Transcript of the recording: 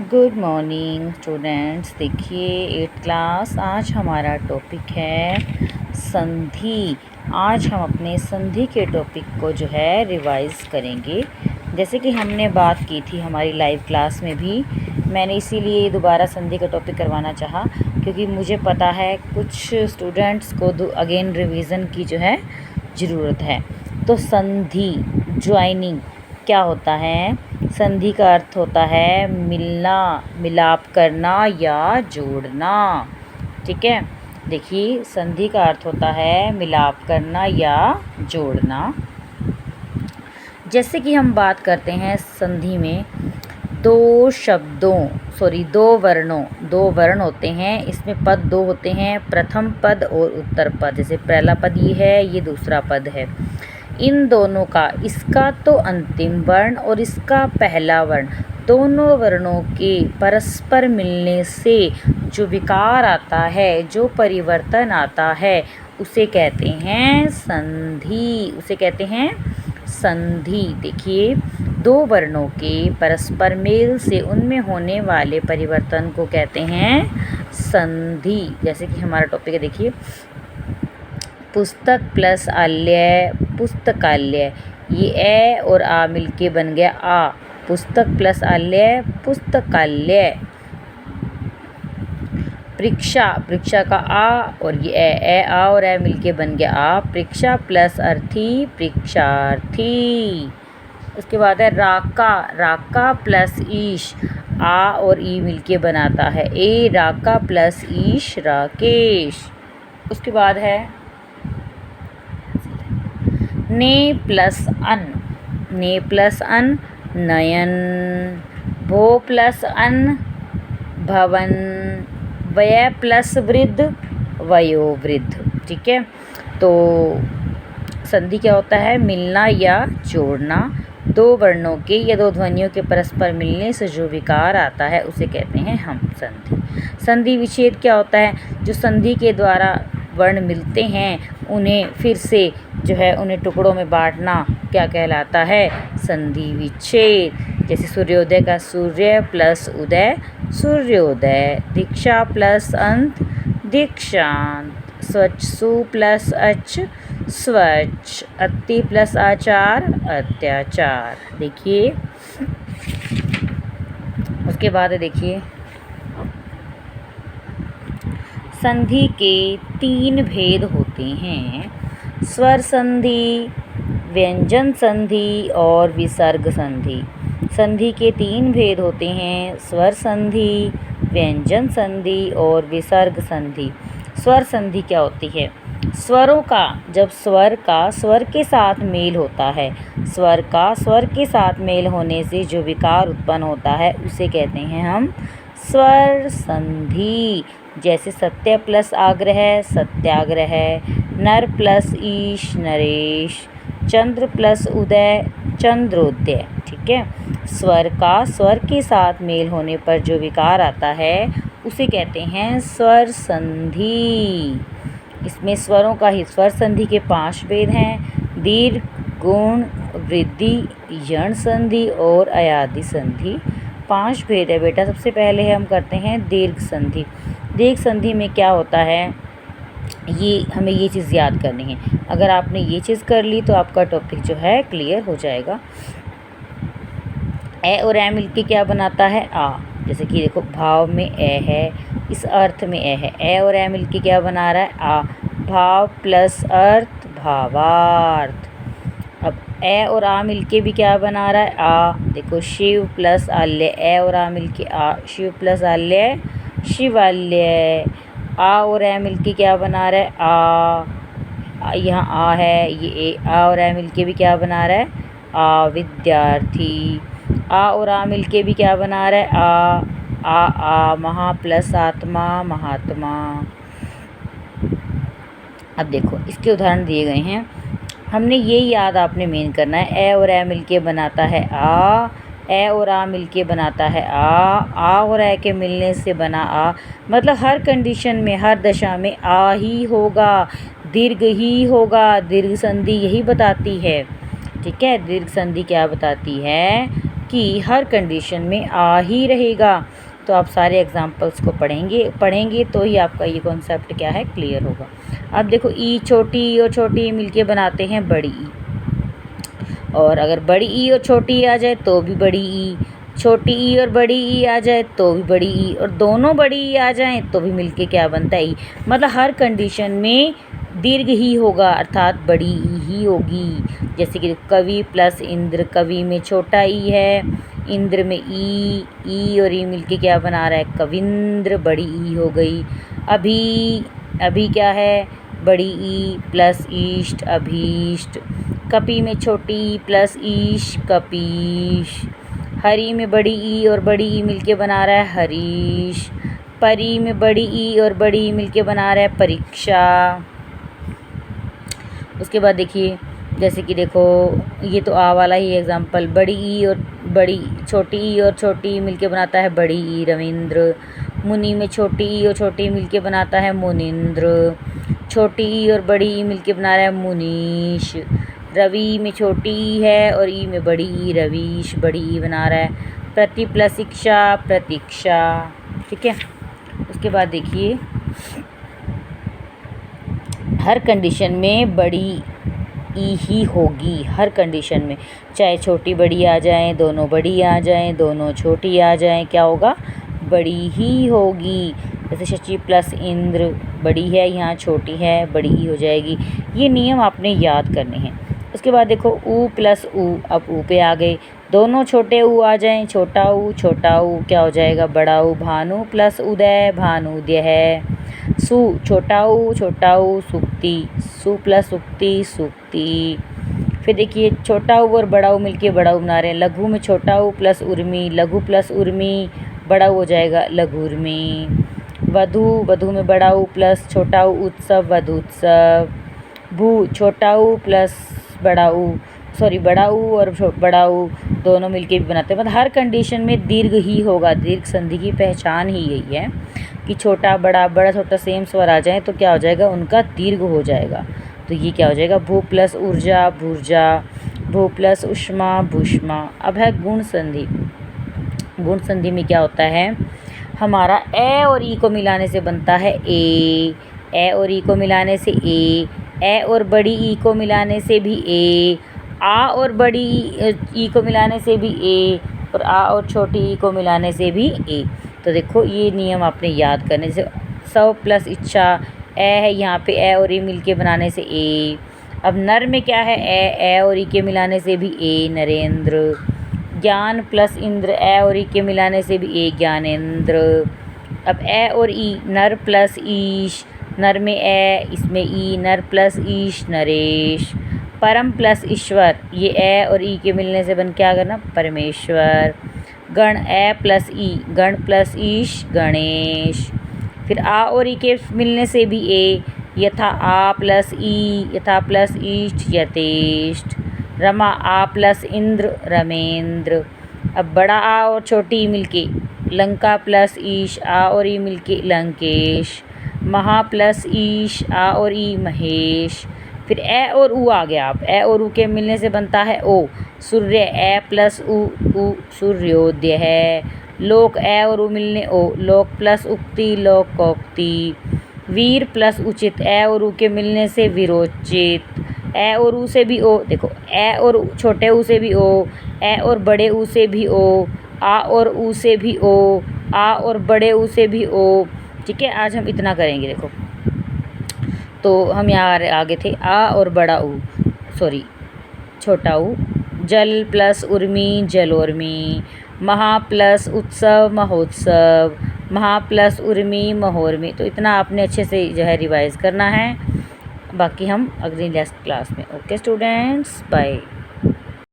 Good morning students. देखिए 8th class, आज हमारा टॉपिक है संधि। आज हम अपने संधि के टॉपिक को जो है रिवाइज करेंगे। जैसे कि हमने बात की थी हमारी लाइव क्लास में भी, मैंने इसीलिए दोबारा संधि का टॉपिक करवाना चाहा, क्योंकि मुझे पता है कुछ स्टूडेंट्स को अगेन रिवीजन की जो है ज़रूरत है। तो संधि, ज्वाइनिंग क्या होता है? संधि का अर्थ होता है मिलना, मिलाप करना या जोड़ना। ठीक है, देखिए संधि का अर्थ होता है मिलाप करना या जोड़ना। जैसे कि हम बात करते हैं संधि में दो वर्ण होते हैं। इसमें पद दो होते हैं, प्रथम पद और उत्तर पद। जैसे पहला पद ये है, ये दूसरा पद है। इन दोनों का, इसका तो अंतिम वर्ण और इसका पहला वर्ण, दोनों वर्णों के परस्पर मिलने से जो विकार आता है, जो परिवर्तन आता है, उसे कहते हैं संधि। उसे कहते हैं संधि। देखिए, दो वर्णों के परस्पर मेल से उनमें होने वाले परिवर्तन को कहते हैं संधि। जैसे कि हमारा टॉपिक है, देखिए पुस्तक प्लस आल्य पुस्तकालय। ये ए और आ मिलके बन गया आ। पुस्तक प्लस आल्य पुस्तकालय। परीक्षा, परीक्षा का आ और ये ए आ और ए मिलके बन गया आ। परीक्षा प्लस अर्थी परीक्षार्थी। उसके बाद है राका, राका प्लस ईश, आ और ई मिलके बनाता है ए राका प्लस ईश राकेश। उसके बाद है ने प्लस अन, ने प्लस अन नयन। भो प्लस अन भवन। वय प्लस वृद्ध वयोवृद्ध। ठीक है, तो संधि क्या होता है? मिलना या जोड़ना। दो वर्णों के या दो ध्वनियों के परस्पर मिलने से जो विकार आता है उसे कहते हैं हम संधि। संधि विच्छेद क्या होता है? जो संधि के द्वारा वर्ण मिलते हैं उन्हें फिर से जो है उन्हें टुकड़ों में बांटना क्या कहलाता है? संधि विच्छेद। जैसे सूर्योदय का सूर्य प्लस उदय सूर्योदय। दीक्षा प्लस अंत दीक्षांत। स्वच्छ सु प्लस अच्छ स्वच्छ। अति प्लस आचार अत्याचार। देखिए उसके बाद देखिए संधि के 3 भेद होते हैं, स्वर संधि, व्यंजन संधि और विसर्ग संधि। संधि के 3 भेद होते हैं, स्वर संधि, व्यंजन संधि और विसर्ग संधि। स्वर संधि क्या होती है? स्वरों का, जब स्वर का स्वर के साथ मेल होता है, स्वर का स्वर के साथ मेल होने से जो विकार उत्पन्न होता है उसे कहते हैं हम स्वर संधि। जैसे सत्य प्लस आग्रह सत्याग्रह। नर प्लस ईश नरेश। चंद्र प्लस उदय चंद्रोदय। ठीक है, स्वर का स्वर के साथ मेल होने पर जो विकार आता है उसे कहते हैं स्वर संधि। इसमें स्वरों का ही स्वर संधि के 5 भेद हैं, दीर्घ, गुण, वृद्धि, यण संधि और अयादि संधि। 5 भेद है बेटा। सबसे पहले हम करते हैं दीर्घ संधि। दीर्घ संधि में क्या होता है, ये हमें ये चीज़ याद करनी है। अगर आपने ये चीज़ कर ली तो आपका टॉपिक जो है क्लियर हो जाएगा। ए और ए मिलके क्या बनाता है? आ। जैसे कि देखो भाव में ए है, इस अर्थ में ए है, ए और ए मिलके क्या बना रहा है? आ। भाव प्लस अर्थ भावार्थ। अब ए और आ मिलके भी क्या बना रहा है? आ। देखो शिव प्लस आल्य, ए और आ मिलके आ, शिव प्लस आल्य शिवाल्य। आ और ए मिलके क्या बना रहा है? आ। यहाँ आ है, ये ए, आ और ए मिलके भी क्या बना रहा है? आ विद्यार्थी। आ और आ मिलके भी क्या बना रहा है? आ महा प्लस आत्मा महात्मा। अब देखो इसके उदाहरण दिए गए हैं, हमने ये याद आपने मेन करना है। ए और ए मिलके बनाता है आ, ए और आ मिलके बनाता है आ और ए के मिलने से बना आ। मतलब हर कंडीशन में, हर दशा में आ ही होगा, दीर्घ ही होगा। दीर्घ संधि यही बताती है। ठीक है, दीर्घ संधि क्या बताती है? कि हर कंडीशन में आ ही रहेगा। तो आप सारे एग्जाम्पल्स को पढ़ेंगे तो ही आपका ये कॉन्सेप्ट क्या है, क्लियर होगा। अब देखो ई, छोटी ई और छोटी ई मिलके बनाते हैं बड़ी ई, और अगर बड़ी ई और छोटी ई आ जाए तो भी बड़ी ई, छोटी ई और बड़ी ई आ जाए तो भी बड़ी ई, और दोनों बड़ी ई आ जाएं तो भी मिलके क्या बनता है, ई। मतलब हर कंडीशन में दीर्घ ही होगा, अर्थात बड़ी ई ही होगी। जैसे कि कवि प्लस इंद्र, कवि में छोटा ई है, इंद्र में ई और ई मिलके क्या बना रहा है, कविंद्र, बड़ी ई हो गई। अभी क्या है, बड़ी ई प्लस ईष्ट, अभीष्ट। कपि में छोटी ई प्लस ईश, कपीश। हरि में बड़ी ई और बड़ी ई मिलके बना रहा है हरीश। परी में बड़ी ई और बड़ी ई मिलके बना रहा है परीक्षा। उसके बाद देखिए, जैसे कि देखो ये तो आ वाला ही एग्जाम्पल, बड़ी ई और छोटी ई और छोटी ई मिलके बनाता है बड़ी ई, रविंद्र। मुनि में छोटी ई और छोटी ई मिलके बनाता है मुनिंद्र। छोटी ई और बड़ी ई मिलके बना रहा है मुनीश। रवि में छोटी ई है और ई में बड़ी ई, रवीश, बड़ी ई बना रहा है। प्रति प्लस शिक्षा, प्रतीक्षा। ठीक है। उसके बाद देखिए, हर कंडीशन में बड़ी ई ही होगी, हर कंडीशन में, चाहे छोटी बड़ी आ जाएं, दोनों बड़ी आ जाएं, दोनों छोटी आ जाएं, क्या होगा, बड़ी ही होगी। जैसे शची प्लस इंद्र, बड़ी है यहाँ, छोटी है, बड़ी ही हो जाएगी। ये नियम आपने याद करने हैं। उसके बाद देखो ऊ प्लस ऊ, अब ऊ पे आ गए, दोनों छोटे ऊ आ जाएं, छोटा ऊ क्या हो जाएगा, बड़ा ऊ। भानु प्लस उदय, भानुदय है। सु, छोटा ऊ सुक्ति, सु प्लस उक्ति, सुक्ति। फिर देखिए, छोटा ऊ और बड़ा ऊ मिलके बड़ा ऊ बना रहे हैं। लघु में छोटा ऊ प्लस उर्मी, लघु प्लस उर्मी, बड़ा ऊ हो जाएगा लघुर्मी। वधु में बड़ा ऊ प्लस छोटा ऊ, उत्सव, वधुत्सव। भू, छोटा ऊ प्लस बड़ा ऊ और बड़ा ऊ दोनों मिलके भी बनाते हैं। मतलब हर कंडीशन में दीर्घ ही होगा। दीर्घ संधि की पहचान ही यही है कि छोटा बड़ा छोटा सेम स्वर आ जाए तो क्या हो जाएगा, उनका दीर्घ हो जाएगा। तो ये क्या हो जाएगा, भू प्लस ऊर्जा, भूर्जा। भू प्लस उष्मा, भूष्मा। अब है गुण संधि। गुण संधि में क्या होता है, हमारा ए और ई को मिलाने से बनता है ए और ई को मिलाने से ए और बड़ी ई को मिलाने से भी आ और बड़ी ई को मिलाने से भी और आ और छोटी ई को मिलाने से भी तो देखो ये नियम आपने याद करने से, सौ प्लस इच्छा, है यहाँ पे ए और ई मिलके बनाने से अब नर में क्या है, ए और ई के मिलाने से भी नरेंद्र। ज्ञान प्लस इंद्र, ए और ई के मिलाने से भी ज्ञानेंद्र। अब ए और ई, नर प्लस ईश, नर में इसमें ई, नर प्लस ईश, नरेश। परम प्लस ईश्वर, ये ए और ई के मिलने से बन क्या करना, परमेश्वर। गण, ए प्लस ई, गण प्लस ईश, गणेश। फिर आ और ई के मिलने से भी यथा आ प्लस ई, यथा प्लस ईष्ट, यथेष्ट। रमा, आ प्लस इंद्र, रमेंद्र। अब बड़ा आ और छोटी ई मिलके लंका प्लस ईश, आ और ई मिलके लंकेश। महा प्लस ईश, आ और ई महेश। फिर ए और ऊ आ गया। अब ए और ऊ के मिलने से बनता है ओ, सूर्य, ए प्लस ऊ सूर्योदय है। लोक, ए और ऊ मिलने ओ, लोक प्लस उक्ति, लोकोक्ति। वीर प्लस उचित, ए और ऊ के मिलने से वीरोचित। ए और ऊ से भी ओ, देखो ए और छोटे ऊ से भी ओ, ए और बड़े ऊ से भी ओ, आ और ऊ से भी ओ, आ और बड़े ऊ से भी ओ। ठीक है, आज हम इतना करेंगे। देखो तो हम यहाँ आगे थे, आ और बड़ा ऊ, सॉरी छोटा ऊ। जल प्लस उर्मी, जलोर्मी। महा प्लस उत्सव, महोत्सव। महा प्लस उर्मी, महोर्मी। तो इतना आपने अच्छे से जो है रिवाइज़ करना है। बाकी हम अगली नेक्स्ट क्लास में। Okay students, bye.